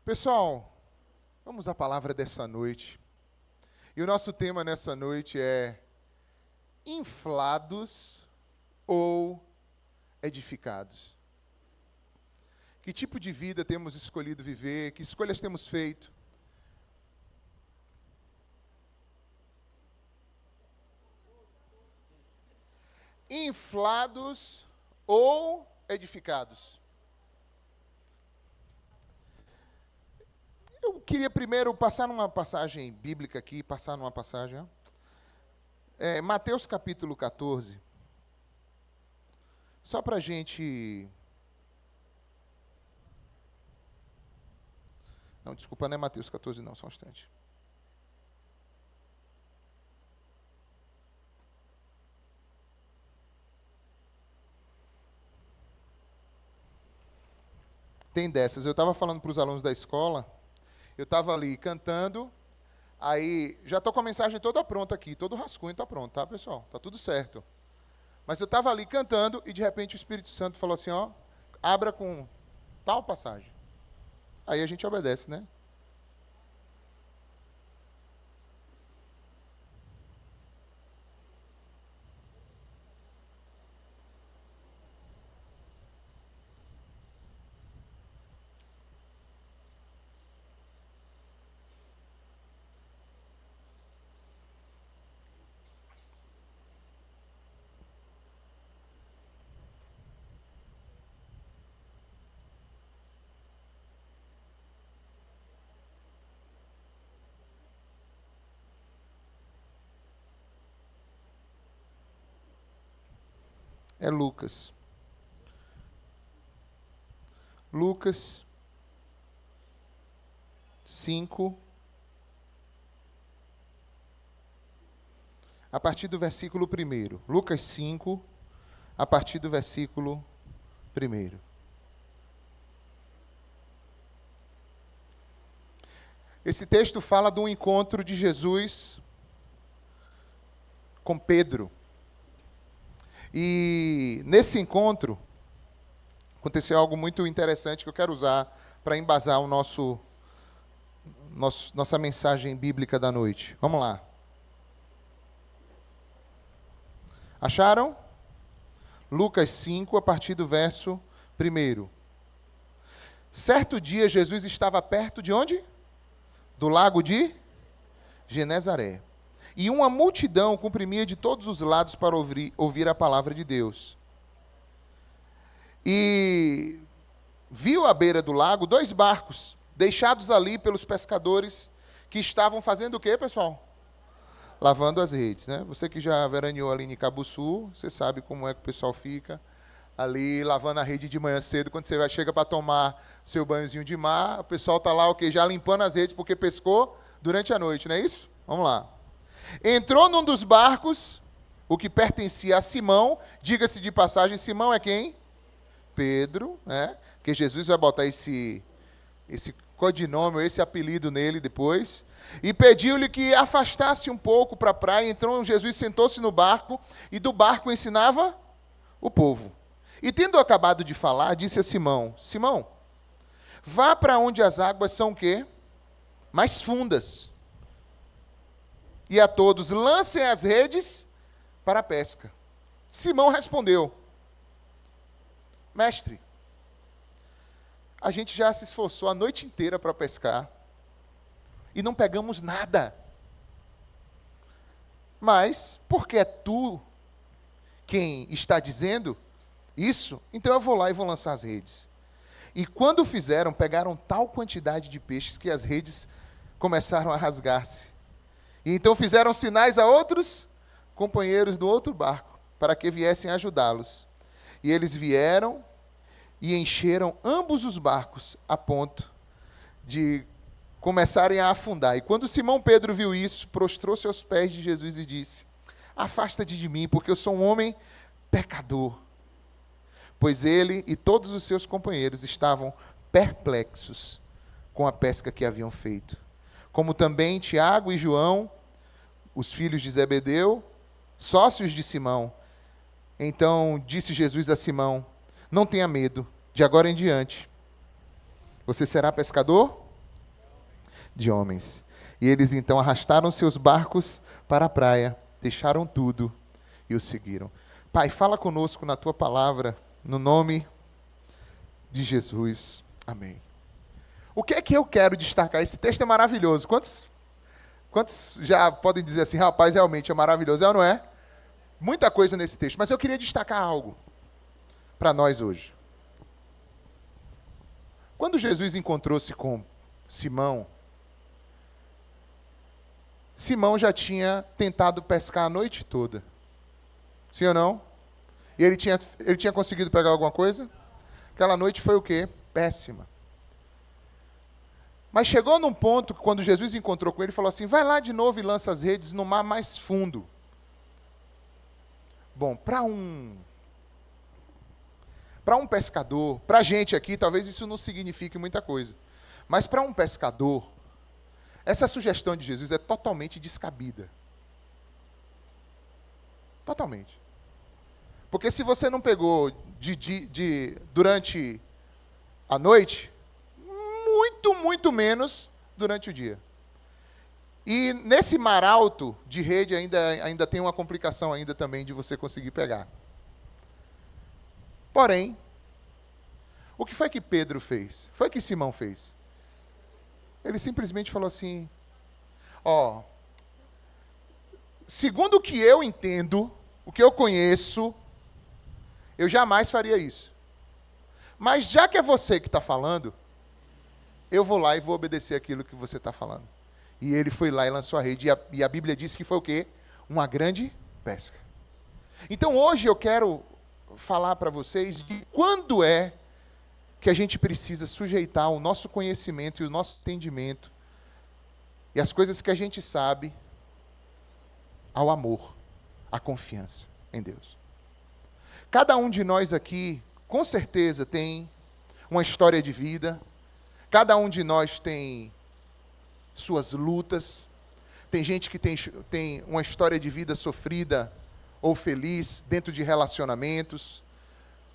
Pessoal, vamos à palavra dessa noite. E o nosso tema nessa noite é inflados ou edificados. Que tipo de vida temos escolhido viver? Que escolhas temos feito? Inflados ou edificados? Eu queria primeiro passar numa passagem bíblica aqui, Mateus capítulo 14. Só para a gente... Não, desculpa, não é Mateus 14 não, só um instante. Tem dessas. Eu estava falando para os alunos da escola, eu estava ali cantando, aí já estou com a mensagem toda pronta aqui, todo o rascunho está pronto, tá, pessoal? Está tudo certo. Mas eu estava ali cantando e de repente o Espírito Santo falou assim, ó, abra com tal passagem. Aí a gente obedece, né? É Lucas. Lucas 5, a partir do versículo 1. Lucas 5, a partir do versículo 1. Esse texto fala de um encontro de Jesus com Pedro. E nesse encontro, aconteceu algo muito interessante que eu quero usar para embasar nossa mensagem bíblica da noite. Vamos lá. Acharam? Lucas 5, a partir do verso 1. Certo dia, Jesus estava perto de onde? Do lago de Genezaré. E uma multidão comprimia de todos os lados para ouvir a palavra de Deus. E viu à beira do lago 2 barcos, deixados ali pelos pescadores, que estavam fazendo o quê, pessoal? Lavando as redes, né? Você que já veraneou ali em Cabuçu, você sabe como é que o pessoal fica ali lavando a rede de manhã cedo, quando você chega para tomar seu banhozinho de mar, o pessoal está lá, já limpando as redes, porque pescou durante a noite, não é isso? Vamos lá. Entrou num dos barcos, o que pertencia a Simão, diga-se de passagem, Simão é quem? Pedro, né? Que Jesus vai botar esse codinome, esse apelido nele depois, e pediu-lhe que afastasse um pouco para a praia. Então Jesus sentou-se no barco, e do barco ensinava o povo. E tendo acabado de falar, disse a Simão, Simão, vá para onde as águas são o quê? Mais fundas. E a todos, lancem as redes para a pesca. Simão respondeu, mestre, a gente já se esforçou a noite inteira para pescar e não pegamos nada. Mas, porque é tu quem está dizendo isso, então eu vou lá e vou lançar as redes. E quando fizeram, pegaram tal quantidade de peixes que as redes começaram a rasgar-se. E então fizeram sinais a outros companheiros do outro barco, para que viessem ajudá-los. E eles vieram e encheram ambos os barcos, a ponto de começarem a afundar. E quando Simão Pedro viu isso, prostrou-se aos pés de Jesus e disse, afasta-te de mim, porque eu sou um homem pecador. Pois ele e todos os seus companheiros estavam perplexos com a pesca que haviam feito. Como também Tiago e João, os filhos de Zebedeu, sócios de Simão. Então disse Jesus a Simão, não tenha medo, de agora em diante, você será pescador de homens. E eles então arrastaram seus barcos para a praia, deixaram tudo e o seguiram. Pai, fala conosco na tua palavra, no nome de Jesus. Amém. O que é que eu quero destacar? Esse texto é maravilhoso. Quantos já podem dizer assim, rapaz, realmente é maravilhoso, é ou não é? Muita coisa nesse texto, mas eu queria destacar algo para nós hoje. Quando Jesus encontrou-se com Simão, Simão já tinha tentado pescar a noite toda. Sim ou não? E ele tinha conseguido pegar alguma coisa? Aquela noite foi o quê? Péssima. Mas chegou num ponto que quando Jesus encontrou com ele, falou assim, vai lá de novo e lança as redes no mar mais fundo. Bom, para um pescador, para a gente aqui, talvez isso não signifique muita coisa. Mas para um pescador, essa sugestão de Jesus é totalmente descabida. Totalmente. Porque se você não pegou durante a noite, muito menos durante o dia. E nesse mar alto de rede ainda tem uma complicação ainda também de você conseguir pegar. Porém, o que foi que Pedro fez? Foi o que Simão fez? Ele simplesmente falou assim, segundo o que eu entendo, o que eu conheço, eu jamais faria isso. Mas já que é você que está falando, eu vou lá e vou obedecer aquilo que você está falando. E ele foi lá e lançou a rede. E a Bíblia diz que foi o quê? Uma grande pesca. Então hoje eu quero falar para vocês de quando é que a gente precisa sujeitar o nosso conhecimento e o nosso entendimento e as coisas que a gente sabe ao amor, à confiança em Deus. Cada um de nós aqui, com certeza, tem uma história de vida. Cada um de nós tem suas lutas. Tem gente que tem uma história de vida sofrida ou feliz dentro de relacionamentos,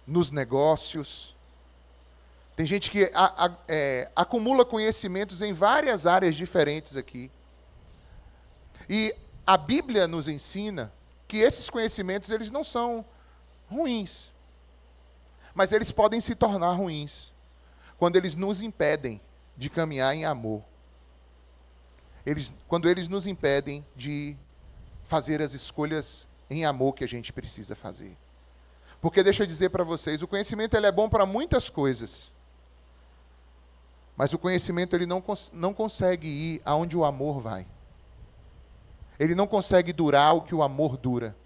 nos negócios. Tem gente que acumula conhecimentos em várias áreas diferentes aqui. E a Bíblia nos ensina que esses conhecimentos eles não são ruins, mas eles podem se tornar ruins quando eles nos impedem de caminhar em amor. Quando eles nos impedem de fazer as escolhas em amor que a gente precisa fazer. Porque deixa eu dizer para vocês, o conhecimento ele é bom para muitas coisas, mas o conhecimento ele não consegue ir aonde o amor vai. Ele não consegue durar o que o amor dura.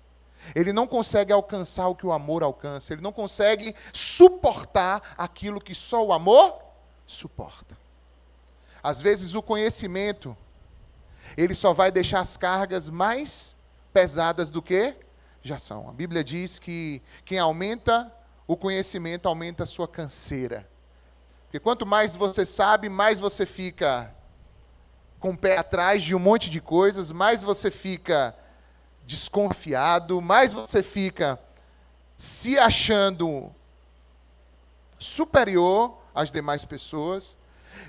Ele não consegue alcançar o que o amor alcança. Ele não consegue suportar aquilo que só o amor suporta. Às vezes o conhecimento, ele só vai deixar as cargas mais pesadas do que já são. A Bíblia diz que quem aumenta o conhecimento, aumenta a sua canseira. Porque quanto mais você sabe, mais você fica com o pé atrás de um monte de coisas, mais você fica desconfiado, mais você fica se achando superior às demais pessoas,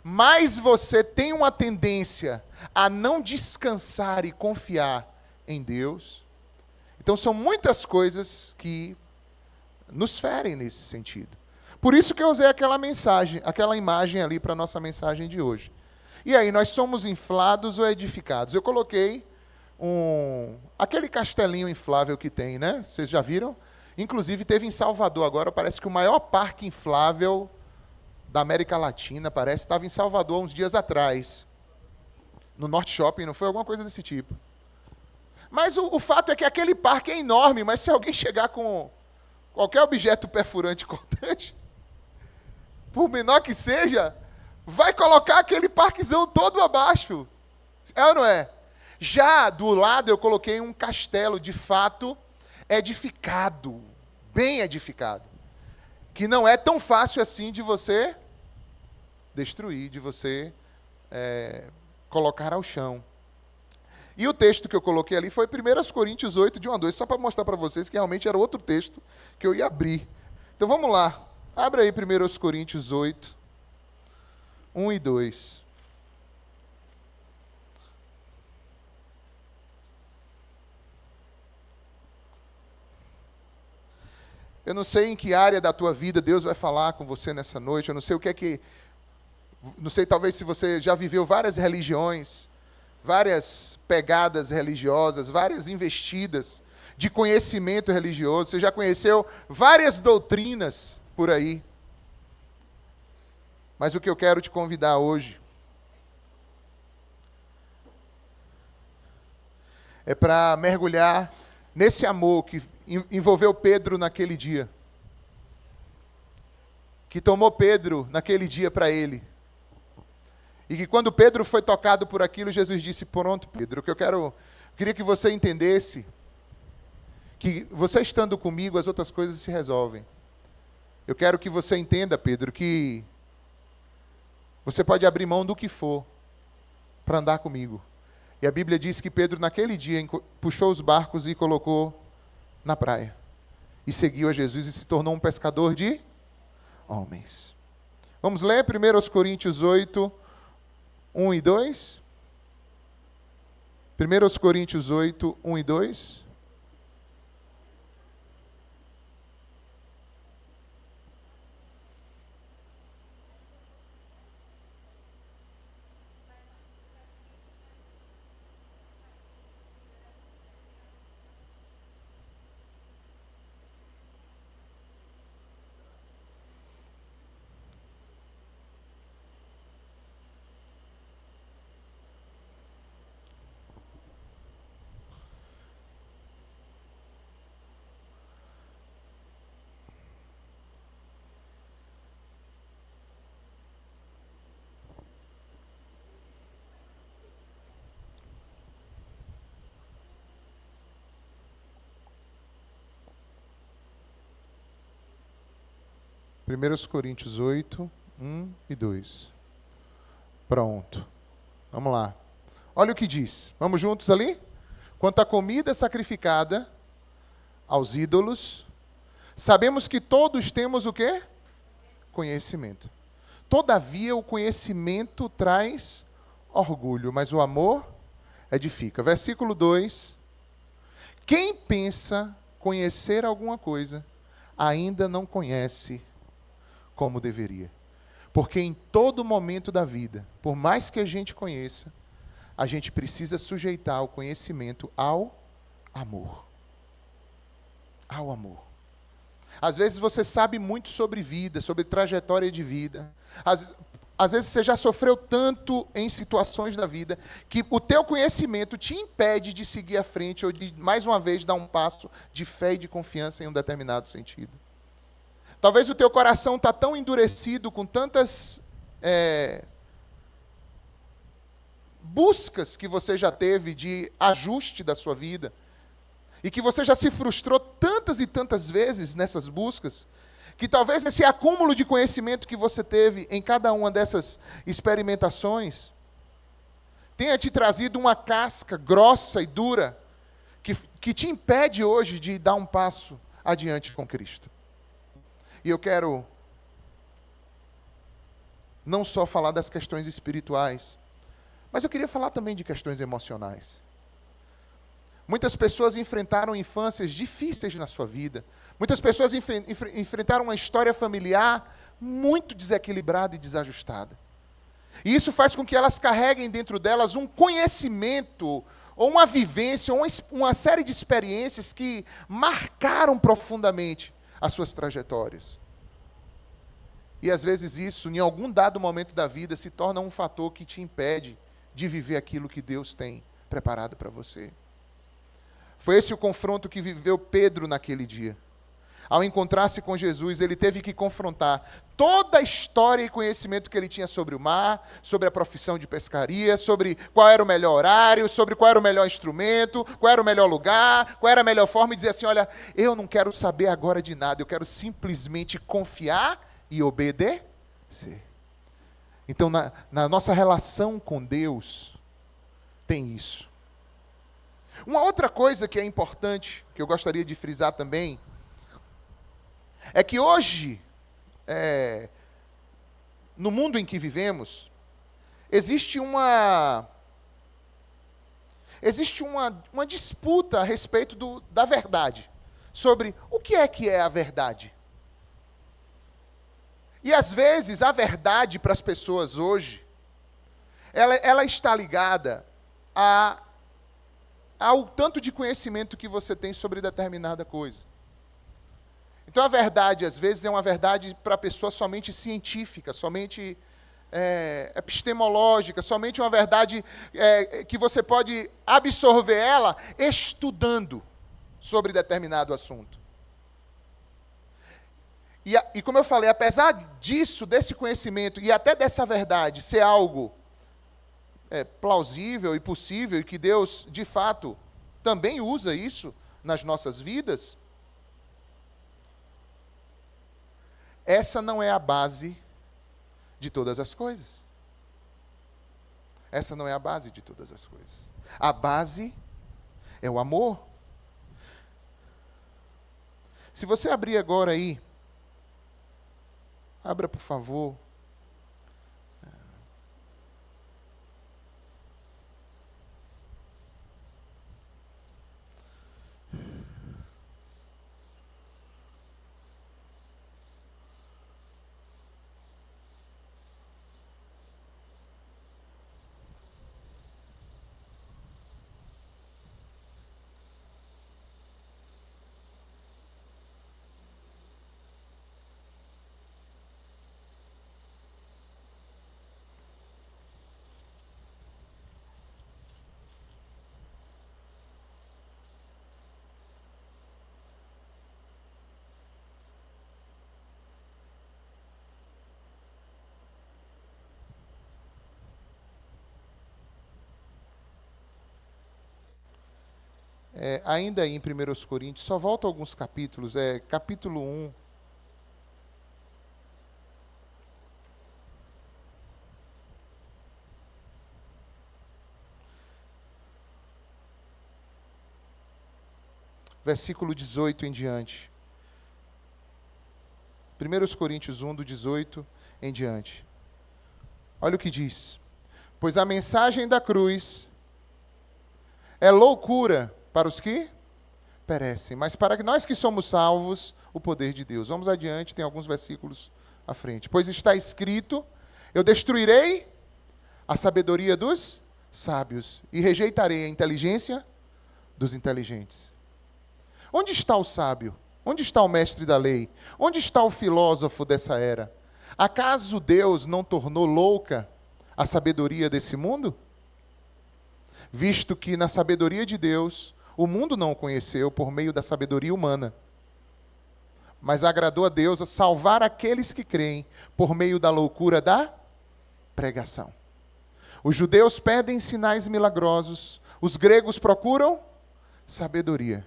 mais você tem uma tendência a não descansar e confiar em Deus. Então são muitas coisas que nos ferem nesse sentido. Por isso que eu usei aquela imagem ali para a nossa mensagem de hoje. E aí, nós somos inflados ou edificados? Eu coloquei aquele castelinho inflável que tem, né? Vocês já viram? Inclusive, teve em Salvador agora, parece que o maior parque inflável da América Latina, estava em Salvador uns dias atrás. No Norte Shopping, não foi alguma coisa desse tipo. Mas o fato é que aquele parque é enorme, mas se alguém chegar com qualquer objeto perfurante cortante, por menor que seja, vai colocar aquele parquezão todo abaixo. É ou não é? Já do lado eu coloquei um castelo, de fato, edificado, bem edificado. Que não é tão fácil assim de você destruir, de você colocar ao chão. E o texto que eu coloquei ali foi 1 Coríntios 8, de 1 a 2, só para mostrar para vocês que realmente era outro texto que eu ia abrir. Então vamos lá. Abre aí 1 Coríntios 8, 1 e 2. Eu não sei em que área da tua vida Deus vai falar com você nessa noite. Eu não sei o que é que... Não sei, talvez se você já viveu várias religiões, várias pegadas religiosas, várias investidas de conhecimento religioso. Você já conheceu várias doutrinas por aí. Mas o que eu quero te convidar hoje é para mergulhar nesse amor que envolveu Pedro naquele dia. Que tomou Pedro naquele dia para ele. E que quando Pedro foi tocado por aquilo, Jesus disse: pronto, Pedro, o que eu queria que você entendesse, que você estando comigo, as outras coisas se resolvem. Eu quero que você entenda, Pedro, que você pode abrir mão do que for para andar comigo. E a Bíblia diz que Pedro, naquele dia, puxou os barcos e colocou na praia. E seguiu a Jesus e se tornou um pescador de homens. Vamos ler 1 Coríntios 8, 1 e 2? 1 Coríntios 8, 1 e 2? Primeiros Coríntios 8, 1 e 2. Pronto. Vamos lá. Olha o que diz. Vamos juntos ali? Quanto à comida sacrificada aos ídolos, sabemos que todos temos o quê? Conhecimento. Todavia, o conhecimento traz orgulho, mas o amor edifica. Versículo 2. Quem pensa conhecer alguma coisa, ainda não conhece como deveria. Porque em todo momento da vida, por mais que a gente conheça, a gente precisa sujeitar o conhecimento ao amor. Ao amor. Às vezes você sabe muito sobre vida, sobre trajetória de vida. Às vezes você já sofreu tanto em situações da vida que o teu conhecimento te impede de seguir à frente ou de, mais uma vez, dar um passo de fé e de confiança em um determinado sentido. Talvez o teu coração está tão endurecido com tantas buscas que você já teve de ajuste da sua vida, e que você já se frustrou tantas e tantas vezes nessas buscas, que talvez esse acúmulo de conhecimento que você teve em cada uma dessas experimentações tenha te trazido uma casca grossa e dura que te impede hoje de dar um passo adiante com Cristo. E eu quero não só falar das questões espirituais, mas eu queria falar também de questões emocionais. Muitas pessoas enfrentaram infâncias difíceis na sua vida. Muitas pessoas enfrentaram uma história familiar muito desequilibrada e desajustada. E isso faz com que elas carreguem dentro delas um conhecimento, ou uma vivência, ou uma série de experiências que marcaram profundamente as suas trajetórias. E às vezes isso, em algum dado momento da vida, se torna um fator que te impede de viver aquilo que Deus tem preparado para você. Foi esse o confronto que viveu Pedro naquele dia. Ao encontrar-se com Jesus, ele teve que confrontar toda a história e conhecimento que ele tinha sobre o mar, sobre a profissão de pescaria, sobre qual era o melhor horário, sobre qual era o melhor instrumento, qual era o melhor lugar, qual era a melhor forma, e dizer assim: olha, eu não quero saber agora de nada, eu quero simplesmente confiar e obedecer. Então, na nossa relação com Deus, tem isso. Uma outra coisa que é importante, que eu gostaria de frisar também, é que hoje, no mundo em que vivemos, existe uma disputa a respeito da verdade. sobre o que é a verdade. E às vezes a verdade para as pessoas hoje, ela está ligada ao tanto de conhecimento que você tem sobre determinada coisa. Então a verdade, às vezes, é uma verdade para a pessoa somente científica, somente epistemológica, somente uma verdade que você pode absorver ela estudando sobre determinado assunto. E como eu falei, apesar disso, desse conhecimento e até dessa verdade ser algo plausível e possível, e que Deus, de fato, também usa isso nas nossas vidas, essa não é a base de todas as coisas. Essa não é a base de todas as coisas. A base é o amor. Se você abrir agora aí, abra, por favor. Ainda em 1 Coríntios, só volta alguns capítulos, capítulo 1. Versículo 18 em diante. 1 Coríntios 1, do 18 em diante. Olha o que diz. Pois a mensagem da cruz é loucura para os que perecem, mas para nós que somos salvos, o poder de Deus. Vamos adiante, tem alguns versículos à frente. Pois está escrito, eu destruirei a sabedoria dos sábios e rejeitarei a inteligência dos inteligentes. Onde está o sábio? Onde está o mestre da lei? Onde está o filósofo dessa era? Acaso Deus não tornou louca a sabedoria desse mundo? Visto que na sabedoria de Deus, o mundo não o conheceu por meio da sabedoria humana. Mas agradou a Deus a salvar aqueles que creem por meio da loucura da pregação. Os judeus pedem sinais milagrosos, os gregos procuram sabedoria.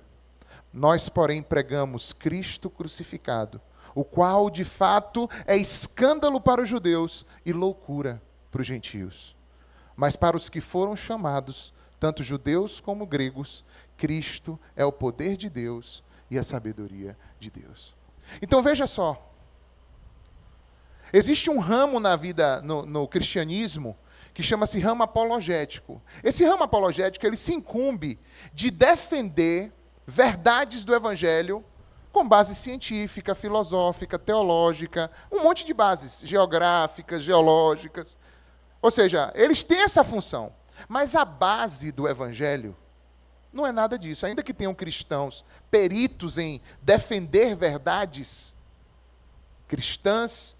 Nós, porém, pregamos Cristo crucificado, o qual, de fato, é escândalo para os judeus e loucura para os gentios. Mas para os que foram chamados, tanto judeus como gregos, Cristo é o poder de Deus e a sabedoria de Deus. Então veja só. Existe um ramo na vida, no cristianismo, que chama-se ramo apologético. Esse ramo apologético, ele se incumbe de defender verdades do Evangelho com base científica, filosófica, teológica, um monte de bases geográficas, geológicas. Ou seja, eles têm essa função. Mas a base do Evangelho não é nada disso. Ainda que tenham cristãos peritos em defender verdades cristãs,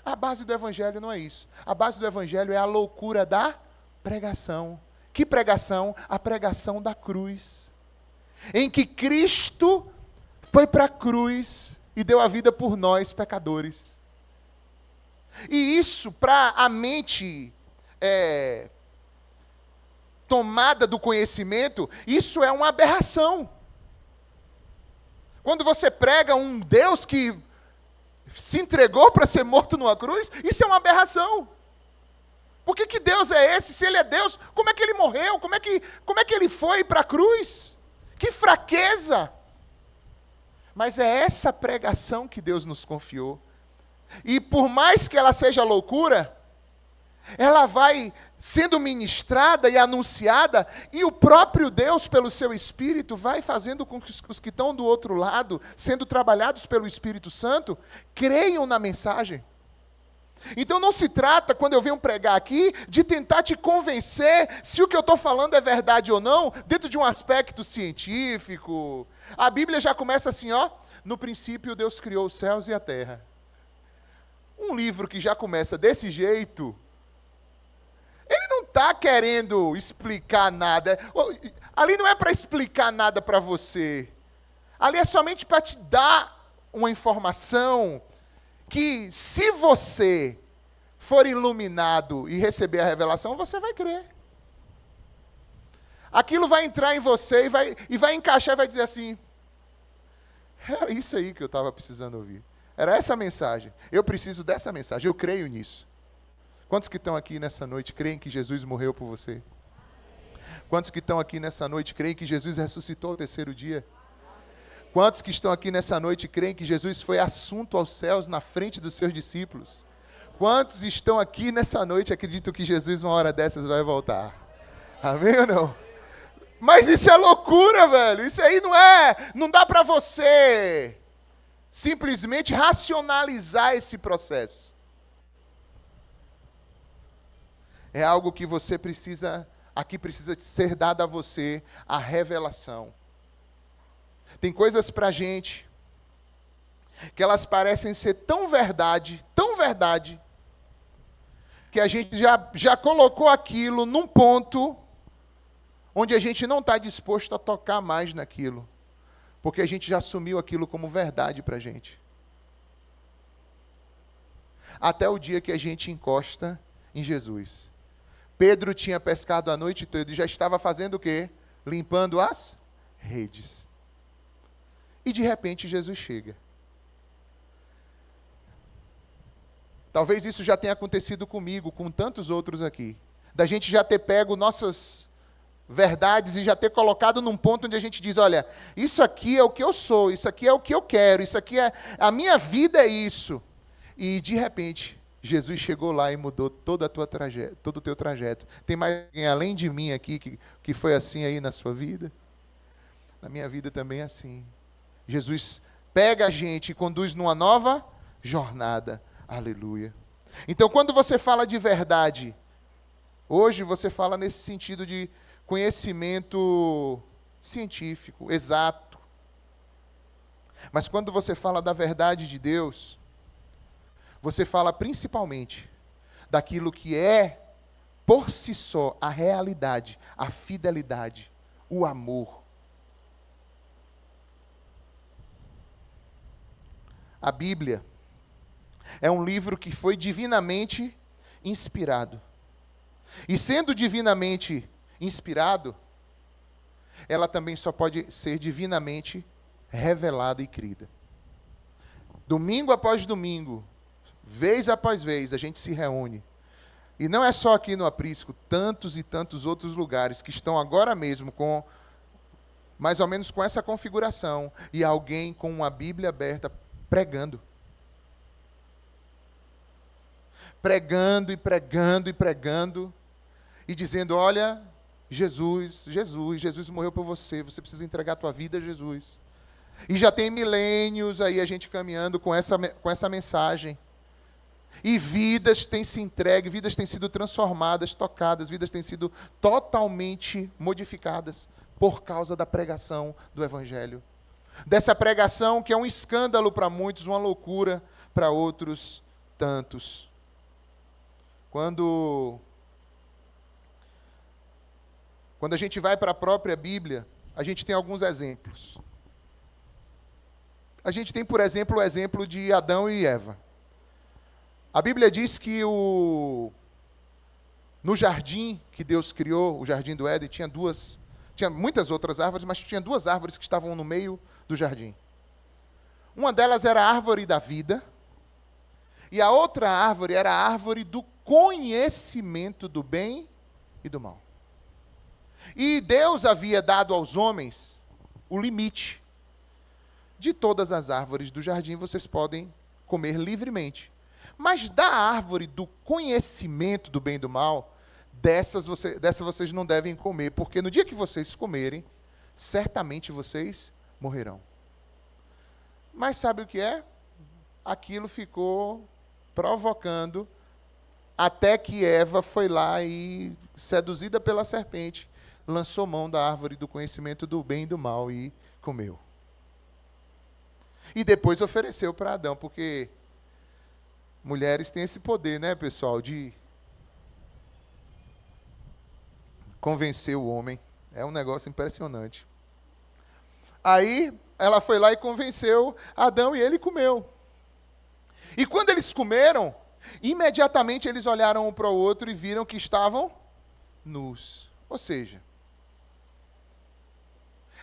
a base do Evangelho não é isso. A base do Evangelho é a loucura da pregação. Que pregação? A pregação da cruz. Em que Cristo foi para a cruz e deu a vida por nós, pecadores. E isso, para a mente tomada do conhecimento, isso é uma aberração. Quando você prega um Deus que se entregou para ser morto numa cruz, isso é uma aberração. Por que Deus é esse? Se Ele é Deus, como é que Ele morreu? Como é que Ele foi para a cruz? Que fraqueza! Mas é essa pregação que Deus nos confiou. E por mais que ela seja loucura, ela vai sendo ministrada e anunciada, e o próprio Deus, pelo seu Espírito, vai fazendo com que os que estão do outro lado, sendo trabalhados pelo Espírito Santo, creiam na mensagem. Então não se trata, quando eu venho pregar aqui, de tentar te convencer se o que eu estou falando é verdade ou não, dentro de um aspecto científico. A Bíblia já começa assim, ó, no princípio Deus criou os céus e a terra. Um livro que já começa desse jeito, ele não está querendo explicar nada. Ali não é para explicar nada para você. Ali é somente para te dar uma informação que, se você for iluminado e receber a revelação, você vai crer. Aquilo vai entrar em você e vai encaixar e vai dizer assim, era isso aí que eu estava precisando ouvir. Era essa mensagem. Eu preciso dessa mensagem. Eu creio nisso. Quantos que estão aqui nessa noite creem que Jesus morreu por você? Quantos que estão aqui nessa noite creem que Jesus ressuscitou ao terceiro dia? Quantos que estão aqui nessa noite creem que Jesus foi assunto aos céus na frente dos seus discípulos? Quantos estão aqui nessa noite e acreditam que Jesus, uma hora dessas, vai voltar? Amém ou não? Mas isso é loucura, velho. Isso aí não dá para você simplesmente racionalizar esse processo. É algo que você precisa ser dado a você, a revelação. Tem coisas para a gente, que elas parecem ser tão verdade, que a gente já colocou aquilo num ponto onde a gente não está disposto a tocar mais naquilo, porque a gente já assumiu aquilo como verdade para a gente. Até o dia que a gente encosta em Jesus. Pedro tinha pescado a noite toda e já estava fazendo o quê? Limpando as redes. E de repente Jesus chega. Talvez isso já tenha acontecido comigo, com tantos outros aqui. Da gente já ter pego nossas verdades e já ter colocado num ponto onde a gente diz, olha, isso aqui é o que eu sou, isso aqui é o que eu quero, isso aqui é, a minha vida é isso. E de repente, Jesus chegou lá e mudou todo o teu trajeto. Tem mais alguém além de mim aqui que foi assim aí na sua vida? Na minha vida também é assim. Jesus pega a gente e conduz numa nova jornada. Aleluia. Então, quando você fala de verdade, hoje você fala nesse sentido de conhecimento científico, exato. Mas quando você fala da verdade de Deus, você fala principalmente daquilo que é, por si só, a realidade, a fidelidade, o amor. A Bíblia é um livro que foi divinamente inspirado. E sendo divinamente inspirado, ela também só pode ser divinamente revelada e crida. Domingo após domingo, vez após vez, a gente se reúne. E não é só aqui no Aprisco, tantos e tantos outros lugares que estão agora mesmo com, mais ou menos com essa configuração, e alguém com uma Bíblia aberta pregando. Pregando e pregando e pregando, e dizendo, olha, Jesus morreu por você, você precisa entregar a tua vida a Jesus. E já tem milênios aí a gente caminhando com essa mensagem. E vidas têm se entregue, vidas têm sido transformadas, tocadas, vidas têm sido totalmente modificadas por causa da pregação do Evangelho. Dessa pregação que é um escândalo para muitos, uma loucura para outros tantos. Quando a gente vai para a própria Bíblia, a gente tem alguns exemplos. A gente tem, por exemplo, o exemplo de Adão e Eva. A Bíblia diz que no jardim que Deus criou, o jardim do Éden, tinha muitas outras árvores, mas tinha duas árvores que estavam no meio do jardim. Uma delas era a árvore da vida, e a outra árvore era a árvore do conhecimento do bem e do mal. E Deus havia dado aos homens o limite. De todas as árvores do jardim vocês podem comer livremente. Mas da árvore do conhecimento do bem e do mal, dessa vocês não devem comer, porque no dia que vocês comerem, certamente vocês morrerão. Mas sabe o que é? Aquilo ficou provocando, até que Eva foi lá e, seduzida pela serpente, lançou mão da árvore do conhecimento do bem e do mal e comeu. E depois ofereceu para Adão, porque mulheres têm esse poder, né, pessoal, de convencer o homem. É um negócio impressionante. Aí, ela foi lá e convenceu Adão e ele comeu. E quando eles comeram, imediatamente eles olharam um para o outro e viram que estavam nus. Ou seja,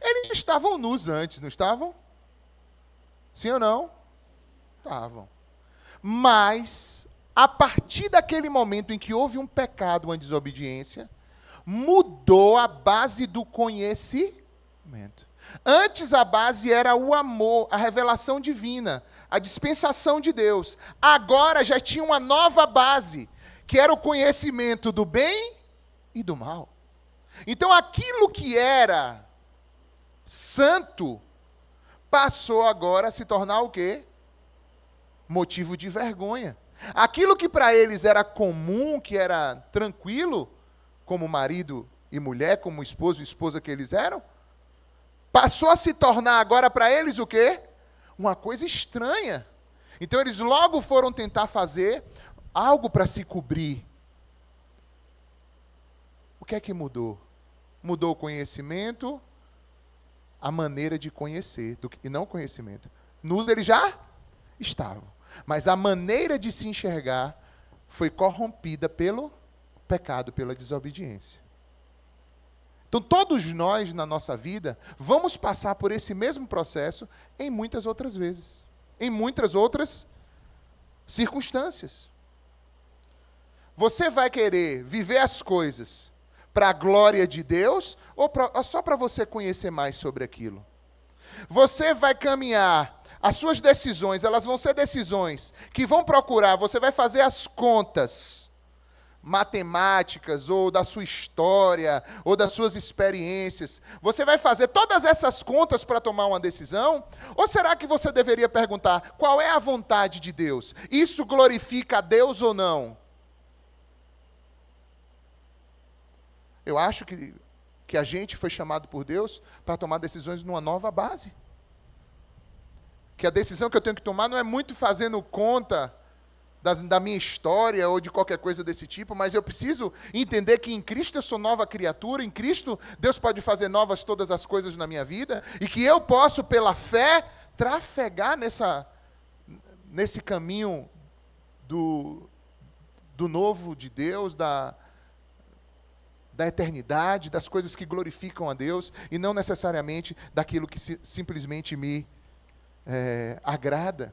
eles estavam nus antes, não estavam? Sim ou não? Estavam. Mas, a partir daquele momento em que houve um pecado, uma desobediência, mudou a base do conhecimento. Antes a base era o amor, a revelação divina, a dispensação de Deus. Agora já tinha uma nova base, que era o conhecimento do bem e do mal. Então aquilo que era santo, passou agora a se tornar o quê? Motivo de vergonha. Aquilo que para eles era comum, que era tranquilo, como marido e mulher, como esposo e esposa que eles eram, passou a se tornar agora para eles o quê? Uma coisa estranha. Então eles logo foram tentar fazer algo para se cobrir. O que é que mudou? Mudou o conhecimento, a maneira de conhecer, e não o conhecimento. Nus eles já estavam. Mas a maneira de se enxergar foi corrompida pelo pecado, pela desobediência. Então, todos nós, na nossa vida, vamos passar por esse mesmo processo em muitas outras vezes. Em muitas outras circunstâncias. Você vai querer viver as coisas para a glória de Deus ou só para você conhecer mais sobre aquilo? Você vai caminhar, as suas decisões, elas vão ser decisões que vão procurar, você vai fazer as contas matemáticas, ou da sua história, ou das suas experiências. Você vai fazer todas essas contas para tomar uma decisão? Ou será que você deveria perguntar, qual é a vontade de Deus? Isso glorifica a Deus ou não? Eu acho que a gente foi chamado por Deus para tomar decisões numa nova base. Que a decisão que eu tenho que tomar não é muito fazendo conta da minha história ou de qualquer coisa desse tipo, mas eu preciso entender que em Cristo eu sou nova criatura, em Cristo Deus pode fazer novas todas as coisas na minha vida, e que eu posso, pela fé, trafegar nesse caminho do novo de Deus, da eternidade, das coisas que glorificam a Deus, e não necessariamente daquilo que simplesmente me agrada.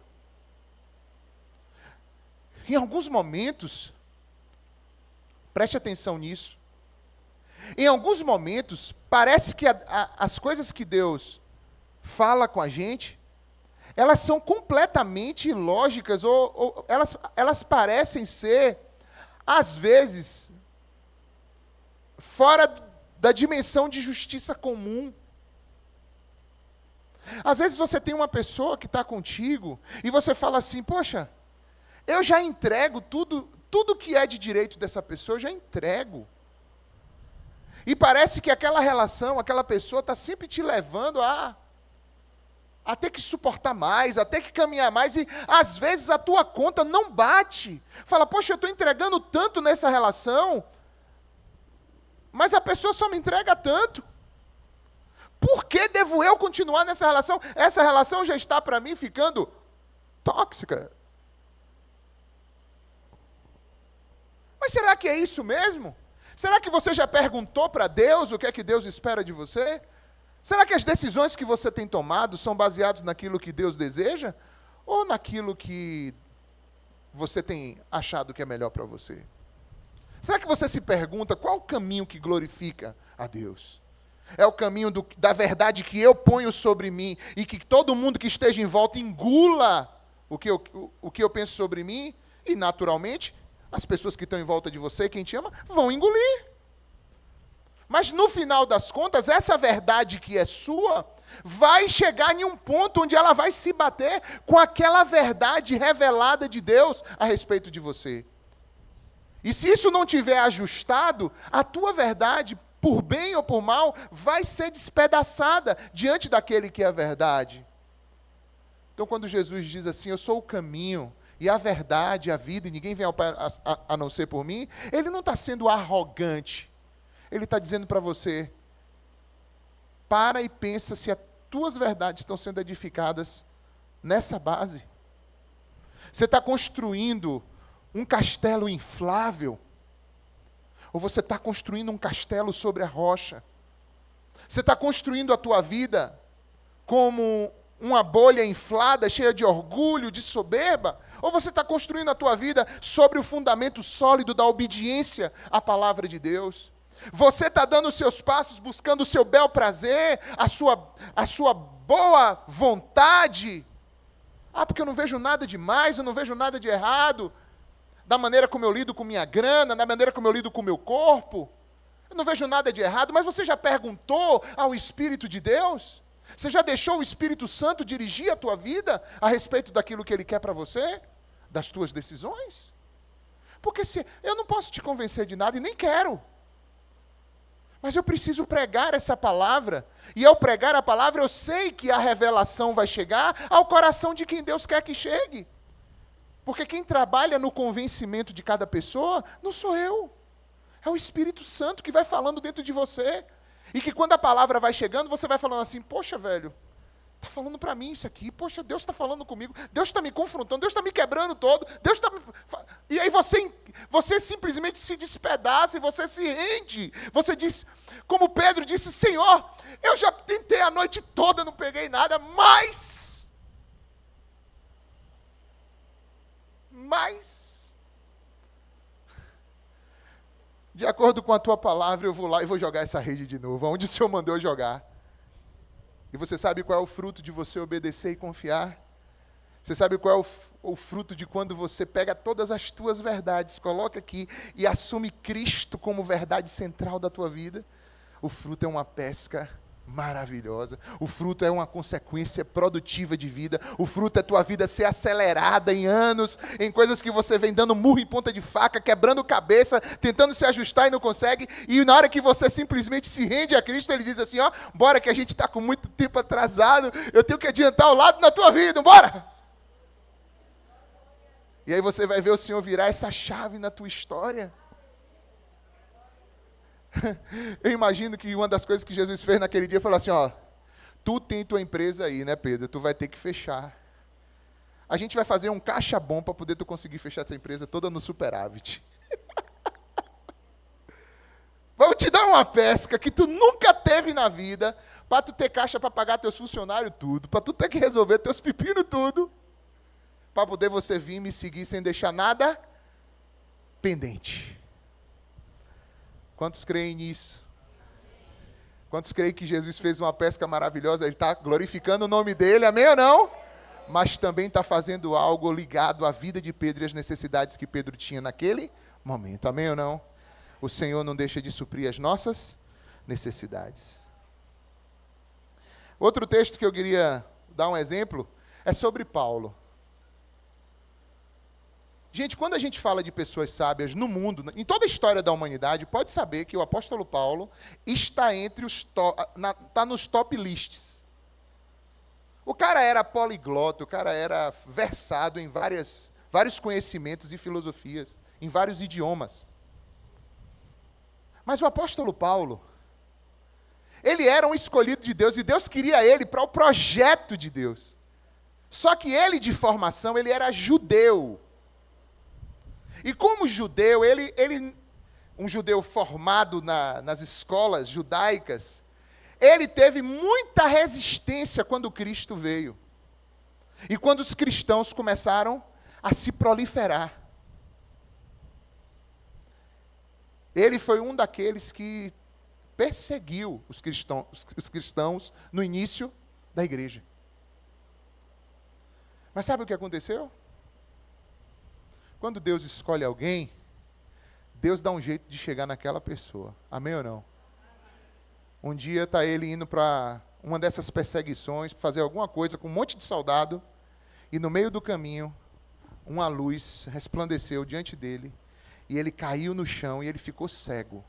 Em alguns momentos, preste atenção nisso, em alguns momentos, parece que as coisas que Deus fala com a gente, elas são completamente ilógicas, ou elas parecem ser, às vezes, fora da dimensão de justiça comum. Às vezes você tem uma pessoa que está contigo, e você fala assim, poxa, eu já entrego tudo que é de direito dessa pessoa, eu já entrego. E parece que aquela relação, aquela pessoa está sempre te levando a ter que suportar mais, a ter que caminhar mais, e às vezes a tua conta não bate. Fala, poxa, eu estou entregando tanto nessa relação, mas a pessoa só me entrega tanto. Por que devo eu continuar nessa relação? Essa relação já está para mim ficando tóxica. Mas será que é isso mesmo? Será que você já perguntou para Deus o que é que Deus espera de você? Será que as decisões que você tem tomado são baseadas naquilo que Deus deseja? Ou naquilo que você tem achado que é melhor para você? Será que você se pergunta qual o caminho que glorifica a Deus? É o caminho da verdade que eu ponho sobre mim e que todo mundo que esteja em volta engula o que eu penso sobre mim? E naturalmente As pessoas que estão em volta de você, quem te ama, vão engolir. Mas no final das contas, essa verdade que é sua, vai chegar em um ponto onde ela vai se bater com aquela verdade revelada de Deus a respeito de você. E se isso não tiver ajustado, a tua verdade, por bem ou por mal, vai ser despedaçada diante daquele que é a verdade. Então, quando Jesus diz assim, eu sou o caminho, e a verdade, a vida, e ninguém vem ao Pai a não ser por mim, ele não está sendo arrogante. Ele está dizendo para você, para e pensa se as tuas verdades estão sendo edificadas nessa base. Você está construindo um castelo inflável, ou você está construindo um castelo sobre a rocha? Você está construindo a tua vida como uma bolha inflada, cheia de orgulho, de soberba? Ou você está construindo a tua vida sobre o fundamento sólido da obediência à palavra de Deus? Você está dando os seus passos, buscando o seu bel prazer, a sua boa vontade? Porque eu não vejo nada de mais, eu não vejo nada de errado, da maneira como eu lido com minha grana, da maneira como eu lido com o meu corpo. Eu não vejo nada de errado, mas você já perguntou ao Espírito de Deus? Você já deixou o Espírito Santo dirigir a tua vida a respeito daquilo que Ele quer para você? Das tuas decisões? Porque eu não posso te convencer de nada e nem quero. Mas eu preciso pregar essa palavra. E ao pregar a palavra, eu sei que a revelação vai chegar ao coração de quem Deus quer que chegue. Porque quem trabalha no convencimento de cada pessoa, não sou eu. É o Espírito Santo que vai falando dentro de você. E que quando a palavra vai chegando, você vai falando assim, poxa, velho, está falando para mim isso aqui, poxa, Deus está falando comigo, Deus está me confrontando, Deus está me quebrando todo, Deus está me... E aí você simplesmente se despedaça e você se rende. Você diz, como Pedro disse, Senhor, eu já tentei a noite toda, não peguei nada, mas... de acordo com a tua palavra, eu vou lá e vou jogar essa rede de novo, onde o Senhor mandou eu jogar. E você sabe qual é o fruto de você obedecer e confiar? Você sabe qual é o fruto de quando você pega todas as tuas verdades, coloca aqui e assume Cristo como verdade central da tua vida? O fruto é uma pesca maravilhosa. O fruto é uma consequência produtiva de vida. O fruto é tua vida ser acelerada em anos, em coisas que você vem dando murro em ponta de faca, quebrando cabeça, tentando se ajustar e não consegue. E na hora que você simplesmente se rende a Cristo, Ele diz assim, bora que a gente está com muito tempo atrasado, eu tenho que adiantar o lado na tua vida, bora! E aí você vai ver o Senhor virar essa chave na tua história. Eu imagino que uma das coisas que Jesus fez naquele dia foi falar assim, tu tem tua empresa aí, né, Pedro? Tu vai ter que fechar. A gente vai fazer um caixa bom para poder tu conseguir fechar essa empresa toda no superávit. Vamos te dar uma pesca que tu nunca teve na vida, para tu ter caixa para pagar teus funcionários tudo, para tu ter que resolver teus pepinos tudo, para poder você vir me seguir sem deixar nada pendente. Quantos creem nisso? Quantos creem que Jesus fez uma pesca maravilhosa? Ele está glorificando o nome dele, amém ou não? Mas também está fazendo algo ligado à vida de Pedro e às necessidades que Pedro tinha naquele momento, amém ou não? O Senhor não deixa de suprir as nossas necessidades. Outro texto que eu queria dar um exemplo é sobre Paulo. Gente, quando a gente fala de pessoas sábias no mundo, em toda a história da humanidade, pode saber que o apóstolo Paulo está está nos top lists. O cara era poliglota, o cara era versado em vários conhecimentos e filosofias, em vários idiomas. Mas o apóstolo Paulo, ele era um escolhido de Deus, e Deus queria ele para o projeto de Deus. Só que ele, de formação, ele era judeu. E como judeu, um judeu formado nas escolas judaicas, ele teve muita resistência quando Cristo veio. E quando os cristãos começaram a se proliferar. Ele foi um daqueles que perseguiu os cristãos no início da igreja. Mas sabe o que aconteceu? Quando Deus escolhe alguém, Deus dá um jeito de chegar naquela pessoa. Amém ou não? Um dia está ele indo para uma dessas perseguições, fazer alguma coisa com um monte de soldado, e no meio do caminho, uma luz resplandeceu diante dele, e ele caiu no chão e ele ficou cego.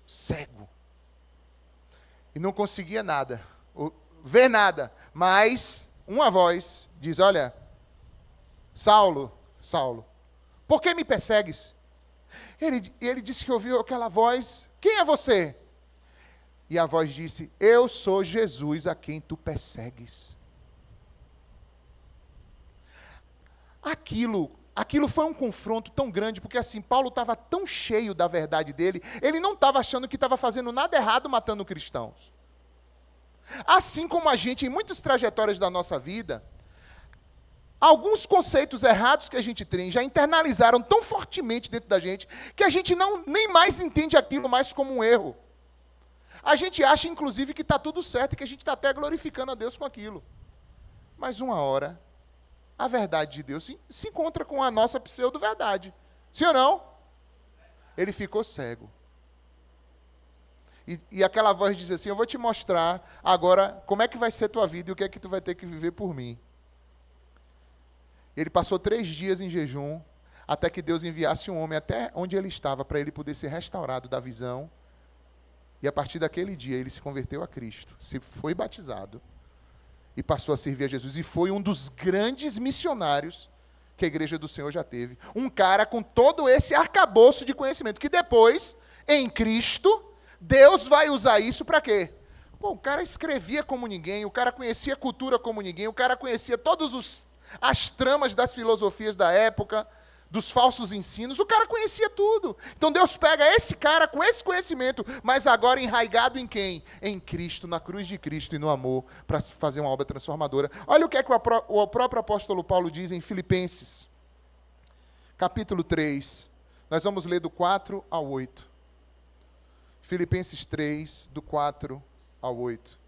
Cego. E não conseguia nada, ver nada, mas uma voz diz: olha, Saulo, Saulo, por que me persegues? Ele disse que ouviu aquela voz: quem é você? E a voz disse: eu sou Jesus a quem tu persegues. Aquilo foi um confronto tão grande, porque assim, Paulo estava tão cheio da verdade dele, ele não estava achando que estava fazendo nada errado matando cristãos. Assim como a gente, em muitas trajetórias da nossa vida, alguns conceitos errados que a gente tem já internalizaram tão fortemente dentro da gente, que a gente nem mais entende aquilo mais como um erro. A gente acha, inclusive, que está tudo certo, e que a gente está até glorificando a Deus com aquilo. Mas uma hora, a verdade de Deus se encontra com a nossa pseudo-verdade. Sim ou não? Ele ficou cego. E aquela voz diz assim: eu vou te mostrar agora como é que vai ser tua vida e o que é que tu vai ter que viver por mim. Ele passou 3 dias em jejum, até que Deus enviasse um homem até onde ele estava, para ele poder ser restaurado da visão. E a partir daquele dia ele se converteu a Cristo, se foi batizado e passou a servir a Jesus. E foi um dos grandes missionários que a Igreja do Senhor já teve. Um cara com todo esse arcabouço de conhecimento, que depois, em Cristo, Deus vai usar isso para quê? Pô, o cara escrevia como ninguém, o cara conhecia cultura como ninguém, o cara conhecia todas as tramas das filosofias da época, dos falsos ensinos, o cara conhecia tudo. Então Deus pega esse cara com esse conhecimento, mas agora enraigado em quem? Em Cristo, na cruz de Cristo e no amor, para fazer uma obra transformadora. Olha o que é que o próprio apóstolo Paulo diz em Filipenses, capítulo 3. Nós vamos ler do 4 ao 8. Filipenses 3, do 4 ao 8.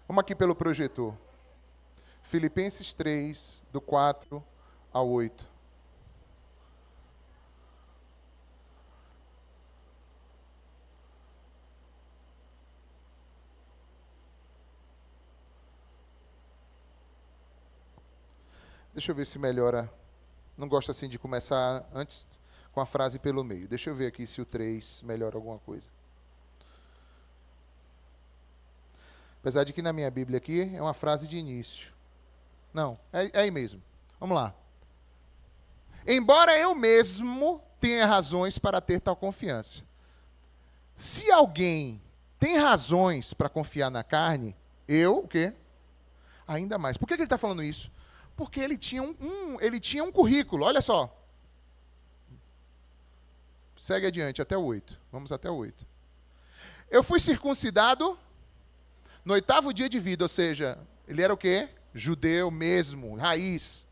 Vamos aqui pelo projetor. Filipenses 3, do 4 ao 8. Deixa eu ver se melhora. Não gosto assim de começar antes com a frase pelo meio. Deixa eu ver aqui se o 3 melhora alguma coisa. Apesar de que na minha Bíblia aqui é uma frase de início. Não, é aí mesmo. Vamos lá. Embora eu mesmo tenha razões para ter tal confiança. Se alguém tem razões para confiar na carne, eu, o quê? Ainda mais. Por que ele está falando isso? Porque ele tinha um currículo, olha só. Segue adiante, até o 8. Vamos até o 8. Eu fui circuncidado no 8º dia de vida, ou seja, ele era o quê? Judeu mesmo, raiz.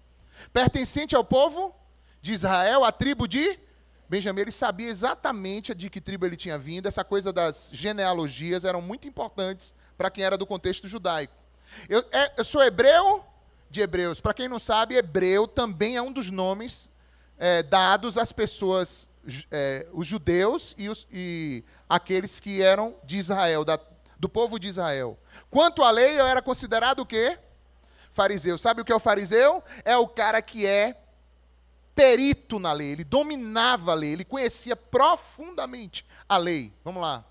Pertencente ao povo de Israel, a tribo de Benjamim. Ele sabia exatamente de que tribo ele tinha vindo. Essa coisa das genealogias eram muito importantes para quem era do contexto judaico. Eu sou hebreu de hebreus. Para quem não sabe, hebreu também é um dos nomes dados às pessoas, os judeus e aqueles que eram de Israel, do povo de Israel. Quanto à lei, eu era considerado o quê? Fariseu. Sabe o que é o fariseu? É o cara que é perito na lei, ele dominava a lei, ele conhecia profundamente a lei. Vamos lá.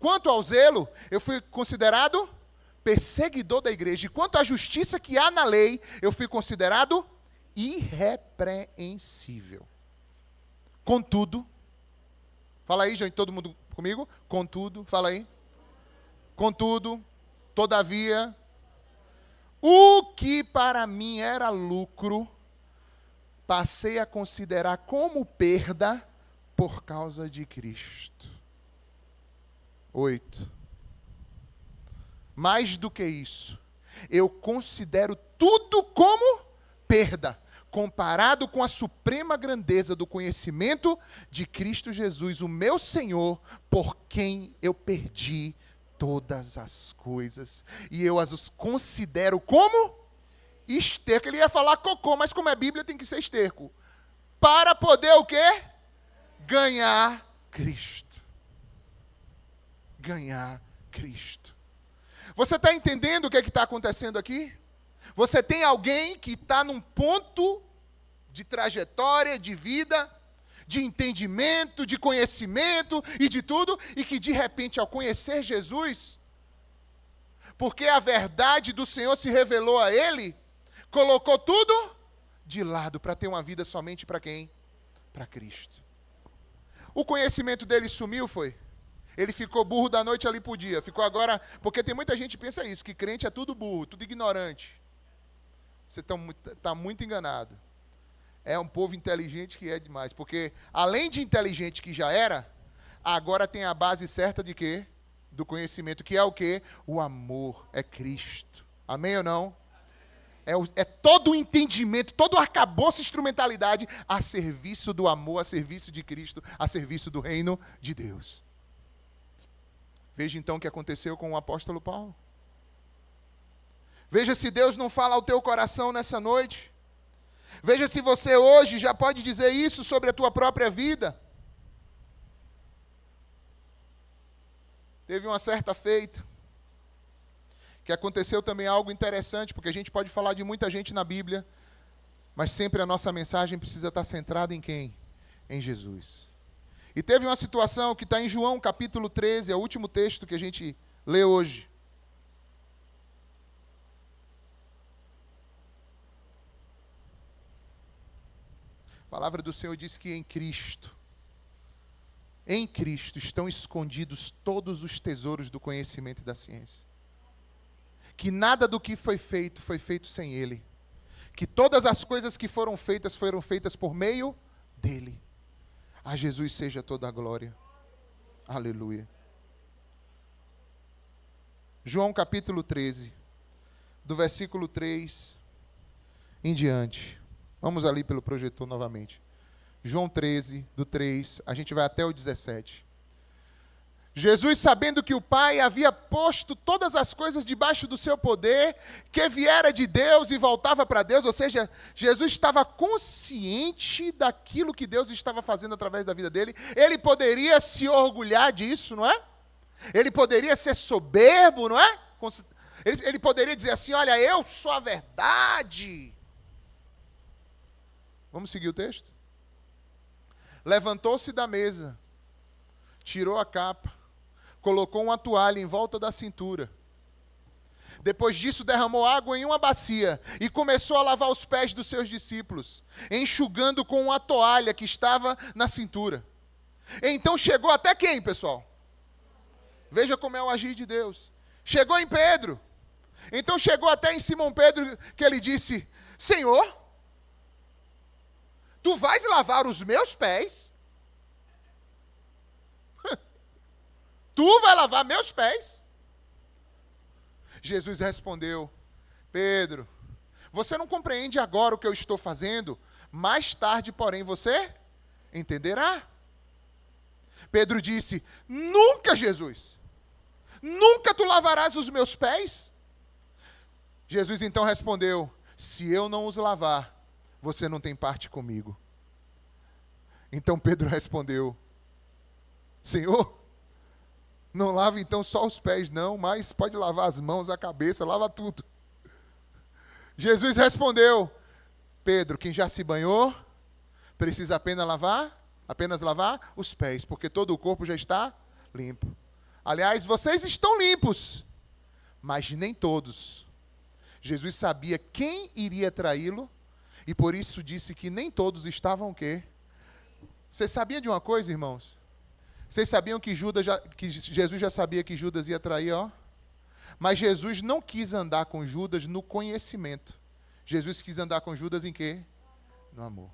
Quanto ao zelo, eu fui considerado perseguidor da igreja. E quanto à justiça que há na lei, eu fui considerado irrepreensível. Contudo, fala aí, gente, todo mundo comigo? Contudo, fala aí. Contudo, todavia, o que para mim era lucro, passei a considerar como perda por causa de Cristo. 8. Mais do que isso, eu considero tudo como perda, comparado com a suprema grandeza do conhecimento de Cristo Jesus, o meu Senhor, por quem eu perdi todas as coisas, e eu as considero como Esterco. Ele ia falar cocô, mas como é Bíblia, tem que ser esterco. Para poder o quê? Ganhar Cristo. Ganhar Cristo. Você está entendendo o que está acontecendo aqui? Você tem alguém que está num ponto de trajetória, de vida, de entendimento, de conhecimento e de tudo, e que de repente, ao conhecer Jesus, porque a verdade do Senhor se revelou a ele, colocou tudo de lado para ter uma vida somente para quem? Para Cristo. O conhecimento dele sumiu, foi? Ele ficou burro da noite ali pro dia. Ficou agora... Porque tem muita gente que pensa isso, que crente é tudo burro, tudo ignorante. Você está muito enganado. É um povo inteligente que é demais. Porque, além de inteligente que já era, agora tem a base certa de quê? Do conhecimento, que é o quê? O amor, é Cristo. Amém ou não? É todo o entendimento, todo o arcabouço, instrumentalidade a serviço do amor, a serviço de Cristo, a serviço do reino de Deus. Veja então o que aconteceu com o apóstolo Paulo. Veja se Deus não fala ao teu coração nessa noite. Veja se você hoje já pode dizer isso sobre a tua própria vida. Teve uma certa feita que aconteceu também algo interessante, porque a gente pode falar de muita gente na Bíblia, mas sempre a nossa mensagem precisa estar centrada em quem? Em Jesus. E teve uma situação que está em João capítulo 13, é o último texto que a gente lê hoje. A palavra do Senhor diz que em Cristo estão escondidos todos os tesouros do conhecimento e da ciência. Que nada do que foi feito sem Ele. Que todas as coisas que foram feitas por meio dEle. A Jesus seja toda a glória. Aleluia. João capítulo 13, do versículo 3 em diante. Vamos ali pelo projetor novamente. João 13, do 3, a gente vai até o 17. Jesus, sabendo que o Pai havia posto todas as coisas debaixo do seu poder, que viera de Deus e voltava para Deus, ou seja, Jesus estava consciente daquilo que Deus estava fazendo através da vida dele. Ele poderia se orgulhar disso, não é? Ele poderia ser soberbo, não é? Ele poderia dizer assim, olha, eu sou a verdade. Vamos seguir o texto? Levantou-se da mesa, tirou a capa, colocou uma toalha em volta da cintura. Depois disso, derramou água em uma bacia e começou a lavar os pés dos seus discípulos, enxugando com uma toalha que estava na cintura. Então chegou até quem, pessoal? Veja como é o agir de Deus. Chegou em Pedro. Então chegou até em Simão Pedro, que ele disse, Senhor, tu vais lavar os meus pés? Tu vai lavar meus pés? Jesus respondeu, Pedro, você não compreende agora o que eu estou fazendo? Mais tarde, porém, você entenderá. Pedro disse, nunca, Jesus, nunca tu lavarás os meus pés? Jesus então respondeu, se eu não os lavar, você não tem parte comigo. Então Pedro respondeu, Senhor, não lava então só os pés não, mas pode lavar as mãos, a cabeça, lava tudo. Jesus respondeu, Pedro, quem já se banhou, precisa apenas lavar os pés, porque todo o corpo já está limpo. Aliás, vocês estão limpos, mas nem todos. Jesus sabia quem iria traí-lo, e por isso disse que nem todos estavam o quê? Você sabia de uma coisa, irmãos? Vocês sabiam que Jesus já sabia que Judas ia trair, ó? Mas Jesus não quis andar com Judas no conhecimento. Jesus quis andar com Judas em quê? No amor.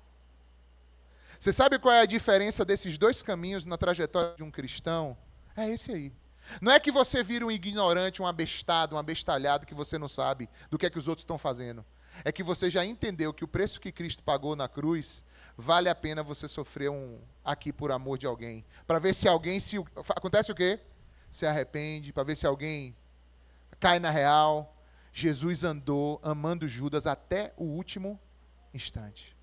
Você sabe qual é a diferença desses dois caminhos na trajetória de um cristão? É esse aí. Não é que você vira um ignorante, um abestado, um abestalhado, que você não sabe do que é que os outros estão fazendo. É que você já entendeu que o preço que Cristo pagou na cruz, vale a pena você sofrer aqui por amor de alguém. Para ver se alguém acontece o quê? Se arrepende, para ver se alguém cai na real. Jesus andou amando Judas até o último instante.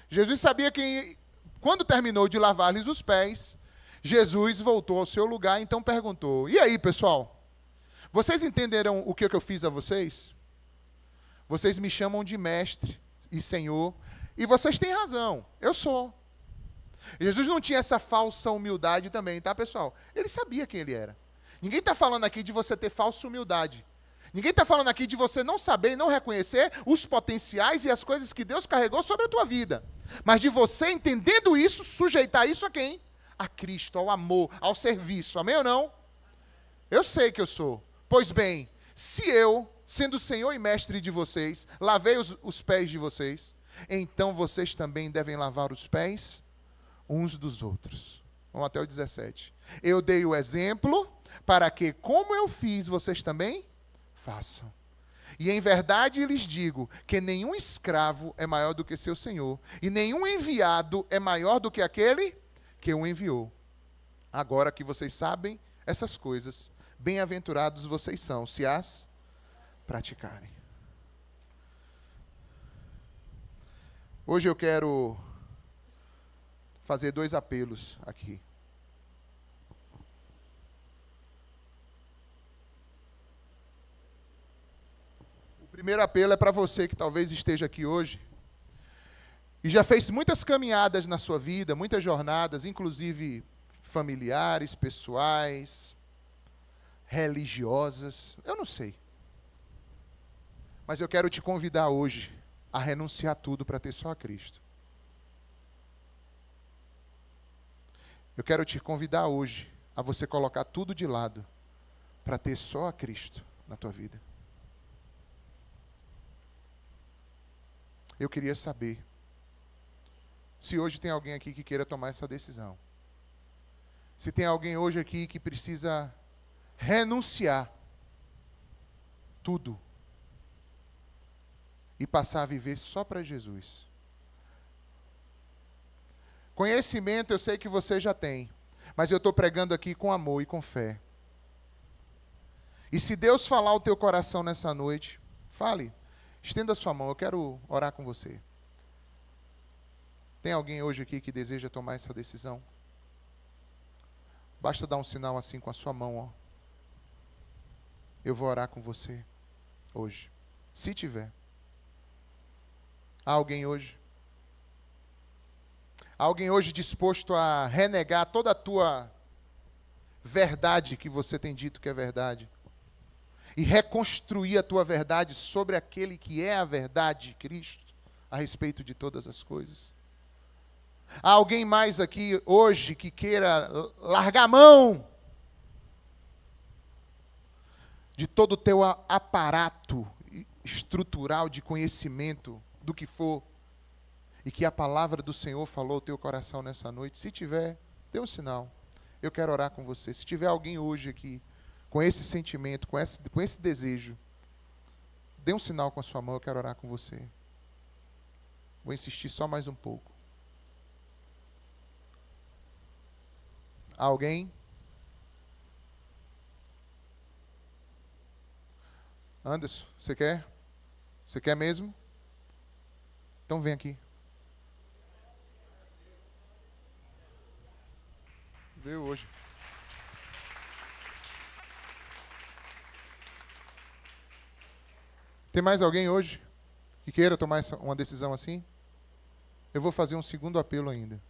Jesus sabia que, quando terminou de lavar-lhes os pés, Jesus voltou ao seu lugar, então perguntou: e aí, pessoal? Vocês entenderam o que eu fiz a vocês? Vocês me chamam de mestre e senhor, e vocês têm razão, eu sou. Jesus não tinha essa falsa humildade também, tá, pessoal? Ele sabia quem ele era. Ninguém está falando aqui de você ter falsa humildade. Ninguém está falando aqui de você não saber e não reconhecer os potenciais e as coisas que Deus carregou sobre a tua vida. Mas de você, entendendo isso, sujeitar isso a quem? A Cristo, ao amor, ao serviço. Amém ou não? Eu sei que eu sou. Pois bem, se eu, sendo Senhor e Mestre de vocês, lavei os pés de vocês, então vocês também devem lavar os pés uns dos outros. Vamos até o 17. Eu dei o exemplo para que, como eu fiz, vocês também façam. E em verdade lhes digo que nenhum escravo é maior do que seu senhor, e nenhum enviado é maior do que aquele que o enviou. Agora que vocês sabem essas coisas, bem-aventurados vocês são, se as praticarem. Hoje eu quero fazer 2 apelos aqui. O primeiro apelo é para você que talvez esteja aqui hoje e já fez muitas caminhadas na sua vida, muitas jornadas, inclusive familiares, pessoais, religiosas, eu não sei. Mas eu quero te convidar hoje a renunciar tudo para ter só a Cristo. Eu quero te convidar hoje a você colocar tudo de lado para ter só a Cristo na tua vida. Eu queria saber se hoje tem alguém aqui que queira tomar essa decisão. Se tem alguém hoje aqui que precisa renunciar tudo e passar a viver só para Jesus. Conhecimento eu sei que você já tem, mas eu estou pregando aqui com amor e com fé. E se Deus falar ao teu coração nessa noite, fale, estenda a sua mão, eu quero orar com você. Tem alguém hoje aqui que deseja tomar essa decisão? Basta dar um sinal assim com a sua mão, ó. Eu vou orar com você hoje, se tiver. Há alguém hoje? Há alguém hoje disposto a renegar toda a tua verdade que você tem dito que é verdade e reconstruir a tua verdade sobre aquele que é a verdade, Cristo, a respeito de todas as coisas? Há alguém mais aqui hoje que queira largar a mão de todo o teu aparato estrutural de conhecimento do que for, e que a palavra do Senhor falou ao teu coração nessa noite? Se tiver, dê um sinal. Eu quero orar com você. Se tiver alguém hoje aqui com esse sentimento, com esse desejo, dê um sinal com a sua mão, eu quero orar com você. Vou insistir só mais um pouco. Alguém? Anderson, você quer? Você quer mesmo? Então vem aqui. Veio hoje. Tem mais alguém hoje que queira tomar uma decisão assim? Eu vou fazer um segundo apelo ainda.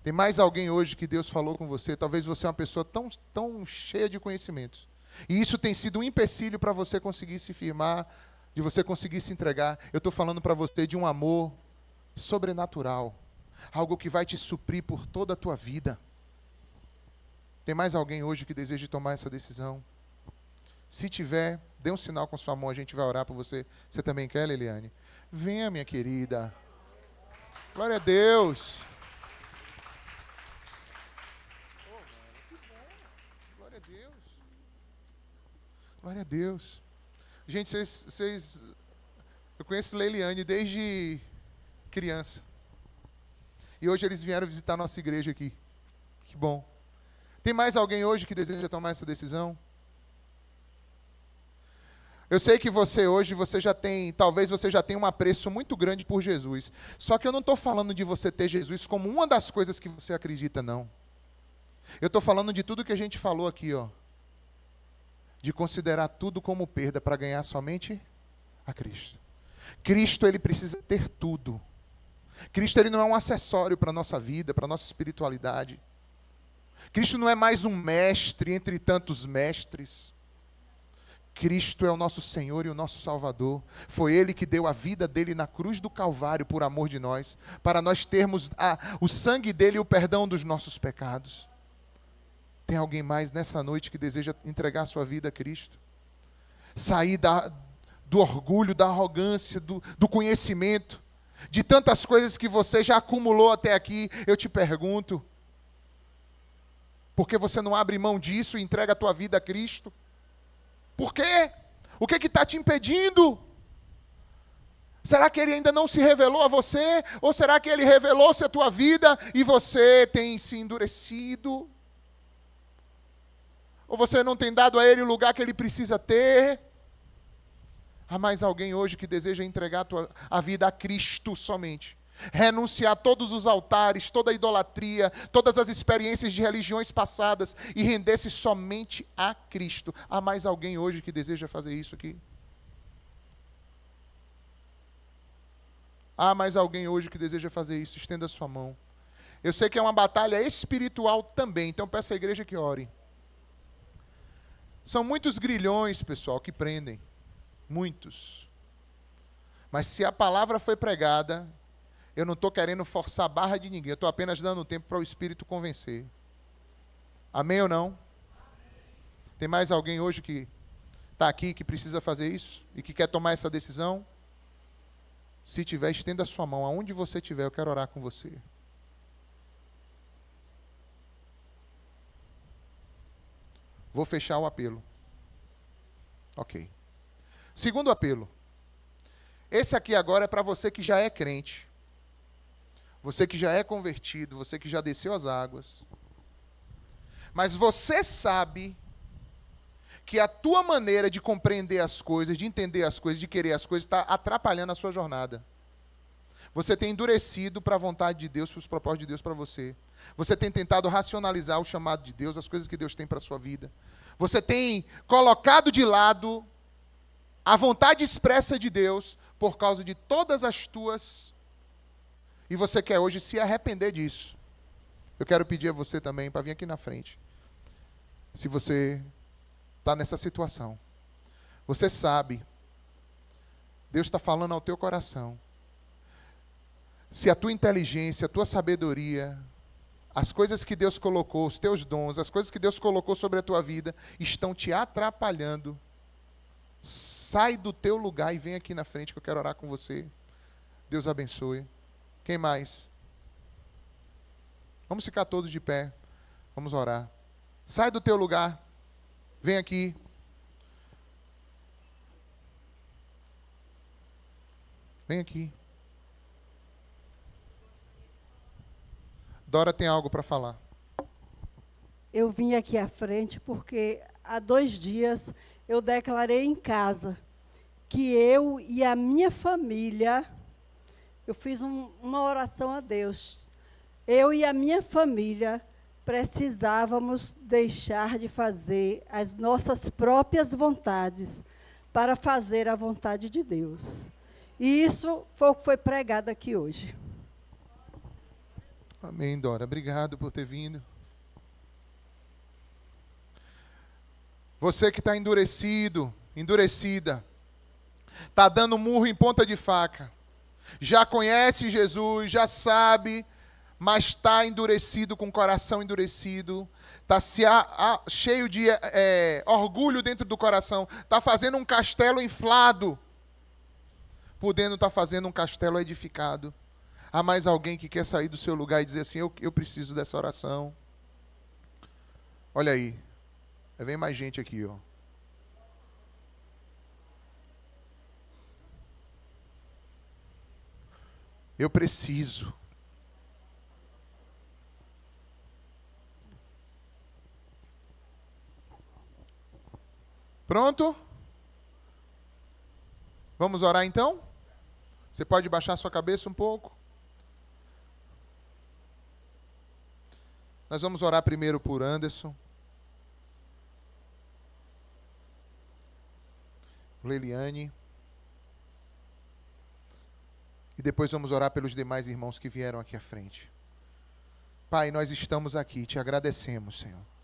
Tem mais alguém hoje que Deus falou com você? Talvez você é uma pessoa tão cheia de conhecimentos. E isso tem sido um empecilho para você conseguir se firmar, de você conseguir se entregar. Eu estou falando para você de um amor sobrenatural. Algo que vai te suprir por toda a tua vida. Tem mais alguém hoje que deseja tomar essa decisão? Se tiver, dê um sinal com sua mão, a gente vai orar por você. Você também quer, Liliane? Venha, minha querida. Glória a Deus. Glória a Deus. Glória a Deus. Gente, eu conheço Leiliane desde criança. E hoje eles vieram visitar a nossa igreja aqui. Que bom. Tem mais alguém hoje que deseja tomar essa decisão? Eu sei que você hoje, talvez você já tenha um apreço muito grande por Jesus. Só que eu não estou falando de você ter Jesus como uma das coisas que você acredita, não. Eu estou falando de tudo que a gente falou aqui, ó. De considerar tudo como perda para ganhar somente a Cristo. Cristo, ele precisa ter tudo. Cristo, ele não é um acessório para a nossa vida, para a nossa espiritualidade. Cristo não é mais um mestre entre tantos mestres. Cristo é o nosso Senhor e o nosso Salvador. Foi Ele que deu a vida dele na cruz do Calvário por amor de nós, para nós termos o sangue dele e o perdão dos nossos pecados. Tem alguém mais nessa noite que deseja entregar sua vida a Cristo? Sair do orgulho, da arrogância, do conhecimento, de tantas coisas que você já acumulou até aqui. Eu te pergunto, por que você não abre mão disso e entrega a tua vida a Cristo? Por quê? O que está te impedindo? Será que Ele ainda não se revelou a você? Ou será que Ele revelou-se a tua vida e você tem se endurecido? Ou você não tem dado a Ele o lugar que Ele precisa ter? Há mais alguém hoje que deseja entregar a vida a Cristo somente? Renunciar a todos os altares, toda a idolatria, todas as experiências de religiões passadas e render-se somente a Cristo. Há mais alguém hoje que deseja fazer isso aqui? Há mais alguém hoje que deseja fazer isso? Estenda a sua mão. Eu sei que é uma batalha espiritual também, então peço à igreja que ore. São muitos grilhões, pessoal, que prendem. Muitos. Mas se a palavra foi pregada, eu não estou querendo forçar a barra de ninguém. Eu estou apenas dando tempo para o Espírito convencer. Amém ou não? Tem mais alguém hoje que está aqui, que precisa fazer isso? E que quer tomar essa decisão? Se tiver, estenda a sua mão. Aonde você estiver, eu quero orar com você. Vou fechar o apelo. Ok. Segundo apelo. Esse aqui agora é para você que já é crente. Você que já é convertido, você que já desceu as águas. Mas você sabe que a tua maneira de compreender as coisas, de entender as coisas, de querer as coisas, está atrapalhando a sua jornada. Você tem endurecido para a vontade de Deus, para os propósitos de Deus para você. Você tem tentado racionalizar o chamado de Deus, as coisas que Deus tem para a sua vida. Você tem colocado de lado a vontade expressa de Deus por causa de todas as tuas. E você quer hoje se arrepender disso. Eu quero pedir a você também para vir aqui na frente. Se você está nessa situação. Você sabe. Deus está falando ao teu coração. Se a tua inteligência, a tua sabedoria, as coisas que Deus colocou, os teus dons, as coisas que Deus colocou sobre a tua vida, estão te atrapalhando, sai do teu lugar e vem aqui na frente que eu quero orar com você. Deus abençoe. Quem mais? Vamos ficar todos de pé. Vamos orar. Sai do teu lugar. Vem aqui. Vem aqui. Dora tem algo para falar. Eu vim aqui à frente porque há 2 dias eu declarei em casa que eu e a minha família, eu fiz uma oração a Deus. Eu e a minha família precisávamos deixar de fazer as nossas próprias vontades para fazer a vontade de Deus. E isso foi o que foi pregado aqui hoje. Amém, Dora. Obrigado por ter vindo. Você que está endurecido, endurecida, está dando murro em ponta de faca, já conhece Jesus, já sabe, mas está endurecido, com o coração endurecido, está cheio de orgulho dentro do coração, está fazendo um castelo inflado, podendo estar fazendo um castelo edificado. Há mais alguém que quer sair do seu lugar e dizer assim, eu preciso dessa oração. Olha aí. Vem mais gente aqui, ó. Eu preciso. Pronto? Vamos orar então? Você pode baixar sua cabeça um pouco? Nós vamos orar primeiro por Anderson, por Leliane, e depois vamos orar pelos demais irmãos que vieram aqui à frente. Pai, nós estamos aqui, te agradecemos, Senhor.